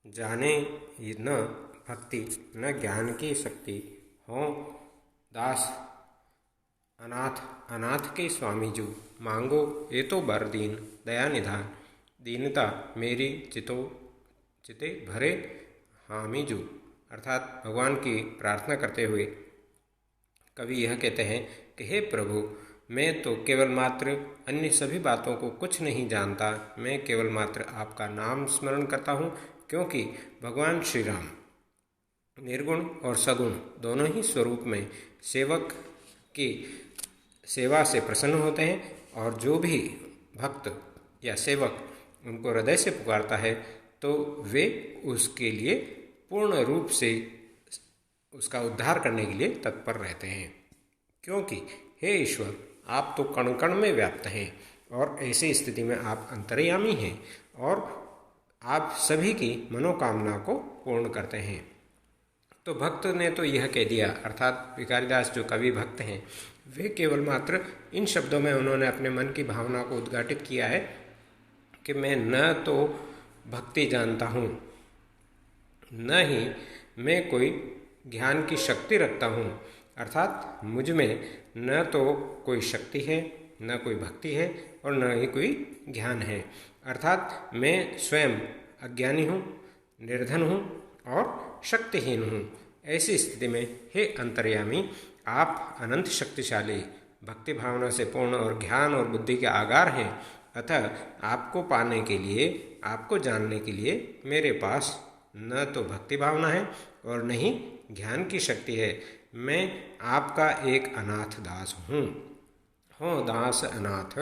जाने न भक्ति न ज्ञान की शक्ति हो दास अनाथ अनाथ के स्वामी जू मांगो ये तो बर दीन दया निधान दीनता मेरी चिते भरे हामी जू। अर्थात भगवान की प्रार्थना करते हुए कवि यह कहते हैं कि हे प्रभु, मैं तो केवल मात्र अन्य सभी बातों को कुछ नहीं जानता, मैं केवल मात्र आपका नाम स्मरण करता हूँ, क्योंकि भगवान श्री राम निर्गुण और सगुण दोनों ही स्वरूप में सेवक की सेवा से प्रसन्न होते हैं। और जो भी भक्त या सेवक उनको हृदय से पुकारता है तो वे उसके लिए पूर्ण रूप से उसका उद्धार करने के लिए तत्पर रहते हैं। क्योंकि हे ईश्वर, आप तो कण कण में व्याप्त हैं और ऐसी स्थिति में आप अंतर्यामी हैं और आप सभी की मनोकामना को पूर्ण करते हैं। तो भक्त ने तो यह कह दिया, अर्थात भिखारीदास जो कवि भक्त हैं वे केवल मात्र इन शब्दों में उन्होंने अपने मन की भावना को उद्घाटित किया है कि मैं न तो भक्ति जानता हूँ, न ही मैं कोई ज्ञान की शक्ति रखता हूँ। अर्थात मुझ में न तो कोई शक्ति है, न कोई भक्ति है और न ही कोई ज्ञान है। अर्थात मैं स्वयं अज्ञानी हूँ, निर्धन हूँ और शक्तिहीन हूँ। ऐसी स्थिति में हे अंतर्यामी, आप अनंत शक्तिशाली, भक्ति भावना से पूर्ण और ज्ञान और बुद्धि के आगार हैं। अतः आपको पाने के लिए, आपको जानने के लिए मेरे पास न तो भक्ति भावना है और न ही ज्ञान की शक्ति है। मैं आपका एक अनाथ दास हूँ। हो दास अनाथ,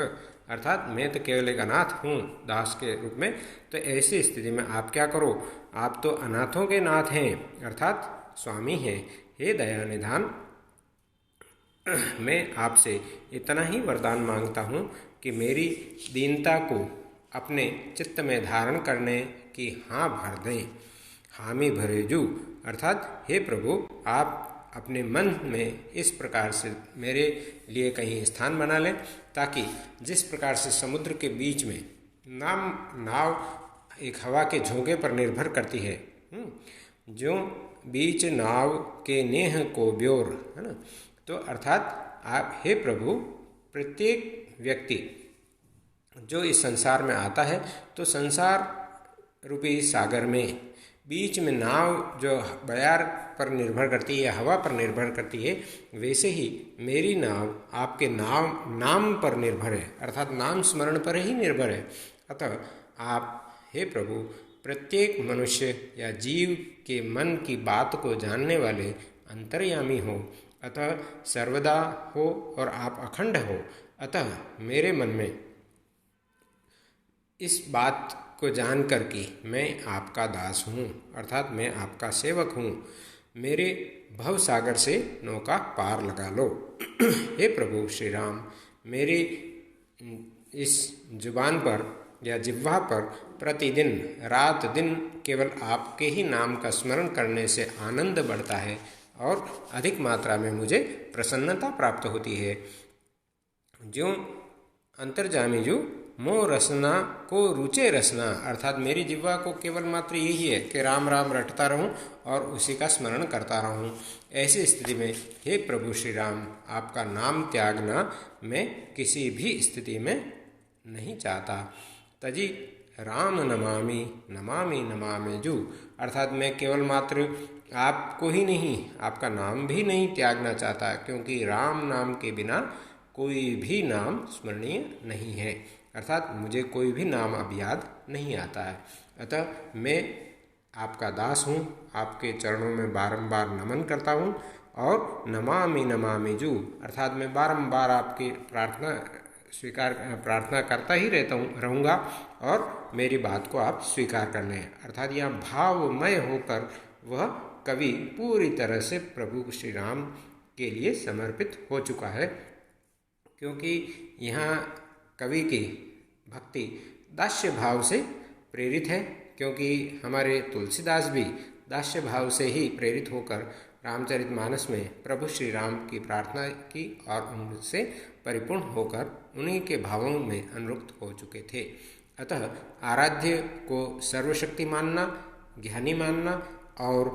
अर्थात मैं तो केवल एक अनाथ हूँ दास के रूप में। तो ऐसी स्थिति में आप क्या करो, आप तो अनाथों के नाथ हैं, अर्थात स्वामी हैं। हे दया निधान, मैं आपसे इतना ही वरदान मांगता हूँ कि मेरी दीनता को अपने चित्त में धारण करने की हाँ भर दें। हामी भरे जू, अर्थात हे प्रभु, आप अपने मन में इस प्रकार से मेरे लिए कहीं स्थान बना लें ताकि जिस प्रकार से समुद्र के बीच में नाव एक हवा के झोंके पर निर्भर करती है, जो बीच नाव के नेह को ब्योर, है ना। तो अर्थात आप हे प्रभु, प्रत्येक व्यक्ति जो इस संसार में आता है तो संसार रूपी सागर में बीच में नाव जो बयार पर निर्भर करती है या हवा पर निर्भर करती है, वैसे ही मेरी नाव आपके नाम पर निर्भर है, अर्थात नाम स्मरण पर ही निर्भर है। अतः आप हे प्रभु प्रत्येक मनुष्य या जीव के मन की बात को जानने वाले अंतर्यामी हो, अतः सर्वदा हो और आप अखंड हो। अतः मेरे मन में इस बात को जानकर कि मैं आपका दास हूँ, अर्थात मैं आपका सेवक हूँ, मेरे भव सागर से नौका पार लगा लो। हे प्रभु श्री राम, मेरी इस जुबान पर या जिह्वा पर प्रतिदिन रात दिन केवल आपके ही नाम का स्मरण करने से आनंद बढ़ता है और अधिक मात्रा में मुझे प्रसन्नता प्राप्त होती है। जो अंतर्जामी जो मोह रसना को रुचे रसना, अर्थात मेरी जिह्वा को केवल मात्र यही है कि राम राम रटता रहूं और उसी का स्मरण करता रहूं। ऐसी स्थिति में हे प्रभु श्री राम, आपका नाम त्यागना मैं किसी भी स्थिति में नहीं चाहता। तजी राम नमामि नमामि नमामि जू, अर्थात मैं केवल मात्र आपको ही नहीं, आपका नाम भी नहीं त्यागना चाहता, क्योंकि राम नाम के बिना कोई भी नाम स्मरणीय नहीं है। अर्थात मुझे कोई भी नाम अब याद नहीं आता है। अतः मैं आपका दास हूँ, आपके चरणों में बारंबार नमन करता हूँ और नमामि नमामि जू, अर्थात मैं बारंबार आपकी प्रार्थना करता ही रहूँगा और मेरी बात को आप स्वीकार कर लें। अर्थात यहाँ भावमय होकर वह कवि पूरी तरह से प्रभु श्री राम के लिए समर्पित हो चुका है, क्योंकि यहाँ कवि की भक्ति दास्य भाव से प्रेरित है। क्योंकि हमारे तुलसीदास भी दास्य भाव से ही प्रेरित होकर रामचरितमानस में प्रभु श्री राम की प्रार्थना की और उनसे परिपूर्ण होकर उन्हीं के भावों में अनुरक्त हो चुके थे। अतः आराध्य को सर्वशक्ति मानना ज्ञानी मानना और